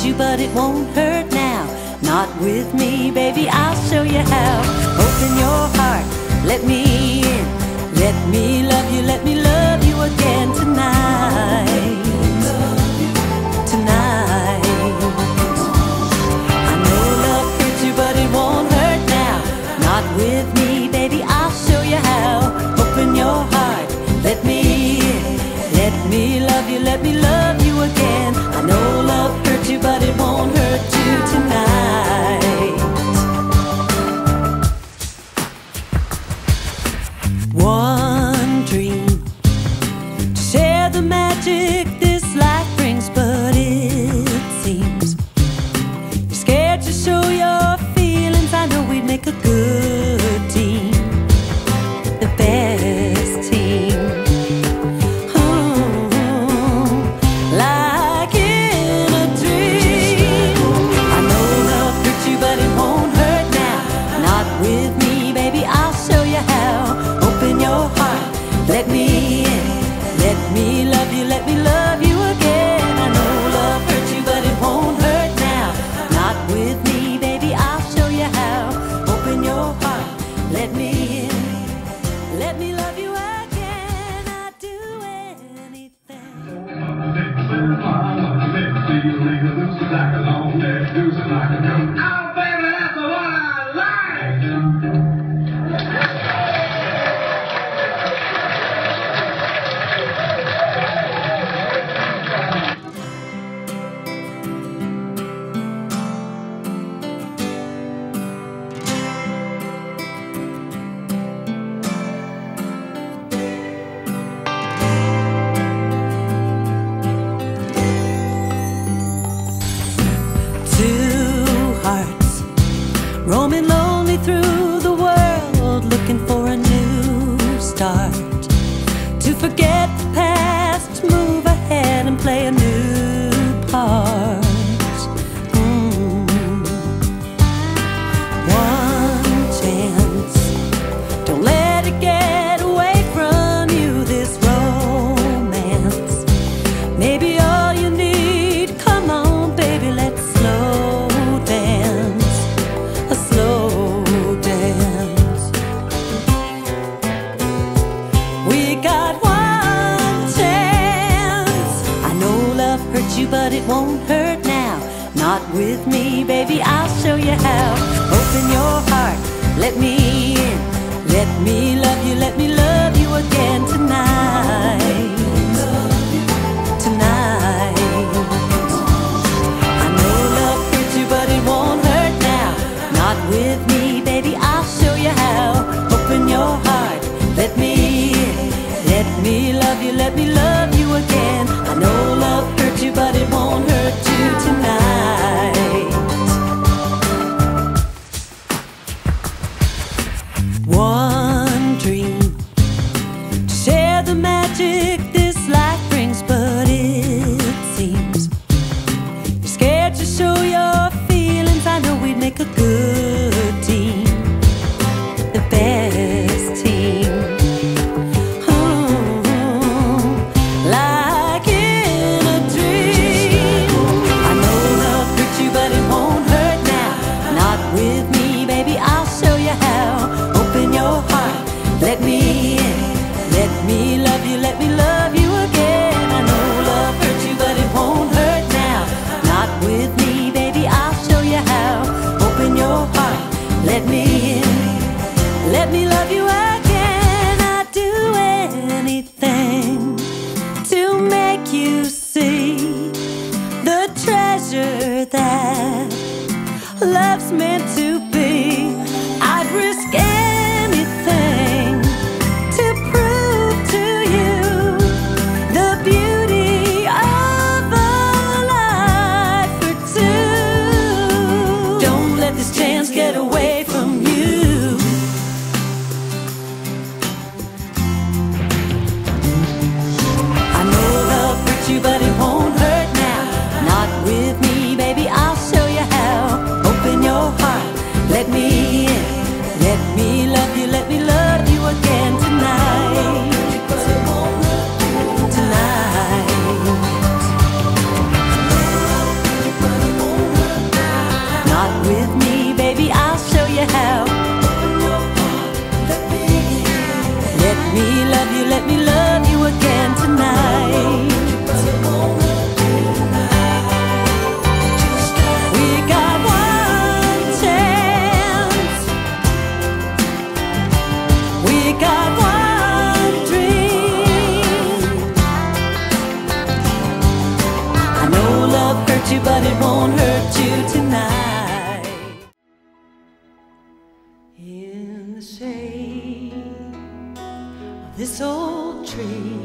you, but it won't hurt now. Not with me, baby, I'll show you how. Open your heart, let me in. Let me love you, let me love you again tonight. Tonight. I know love hurts you, but it won't hurt now. Not with me, baby, I'll show you how. Open your heart, let me in. Let me love you, let me love you again. I know love hurts you, but it won't hurt you tonight. One dream to share the magic this life brings, but it seems you're scared to show your feelings. I know we'd make a good team, the best team. Like in a dream. I know love hurts you, but it won't hurt now. Not with me, baby, I'll show you how. Open your heart, let me in. Let me love you, let me love you again. I know love hurts you, but it won't hurt now. Not with me, baby, I'll show you how. Open your heart, let me in. Let me love you again. I'd do anything. Oh, baby, that's the one I like. Roaming lonely through the world, looking for a new start. To forget the past, move ahead and play a new part. One chance, don't let it get away from you, this romance. Maybe all you need, come on baby, let's slow dance. A slow dance. We got one chance. I know love hurts you, but it won't hurt now. Not with me, baby, I'll show you how. Open your heart, let me in. Let me love you, let me love you again tonight. Tonight. I know love hurts you, but it won't hurt now. Not with me, baby, I'll show you how. Open your heart, let me in. Let me love you, let me love you again. I know love hurts you, but it won't hurt you tonight. One dream to share the magic this life brings, but it seems you're scared to show your feelings. I know we'd make a good team, the best team. Like in a dream. I know love hurts you, but it won't hurt now. Not with me, baby, I'll show you how. Open your heart, let me in. Let me love you, let me love you again. I know love hurts you, but it won't hurt now. Not with me, baby, I'll show you how. Open your heart, let me in. Let me love you again. I'd do anything to make you see the treasure that love's meant to be. I'd risk anything to prove to you the beauty of a life or two. Don't let this chance get away from you. I know love hurts you, but it won't hurt now. Not with me, baby, I'll show you how. Open your heart, you, but it won't hurt you tonight. In the shade of this old tree,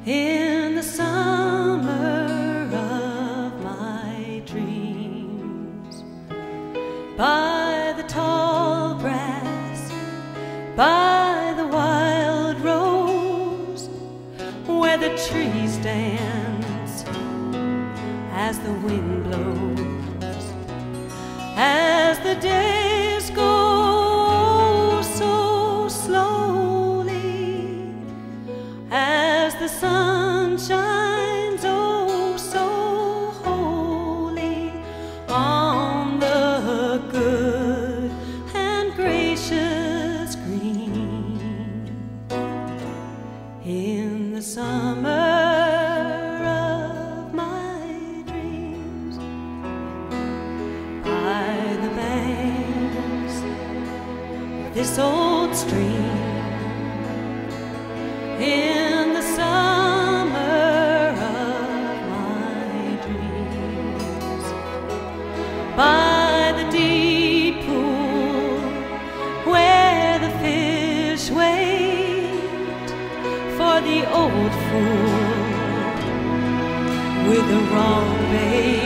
in the summer of my dreams, by the tall grass, by the wild rose, where the trees dance as the wind blows, as the days go so slowly, as the sun shines oh so holy on the good and gracious green. In the summer of my dreams, by the banks of this old stream, in the summer of my dreams, by the deep pool where the fish wait for the old fool with the wrong bait.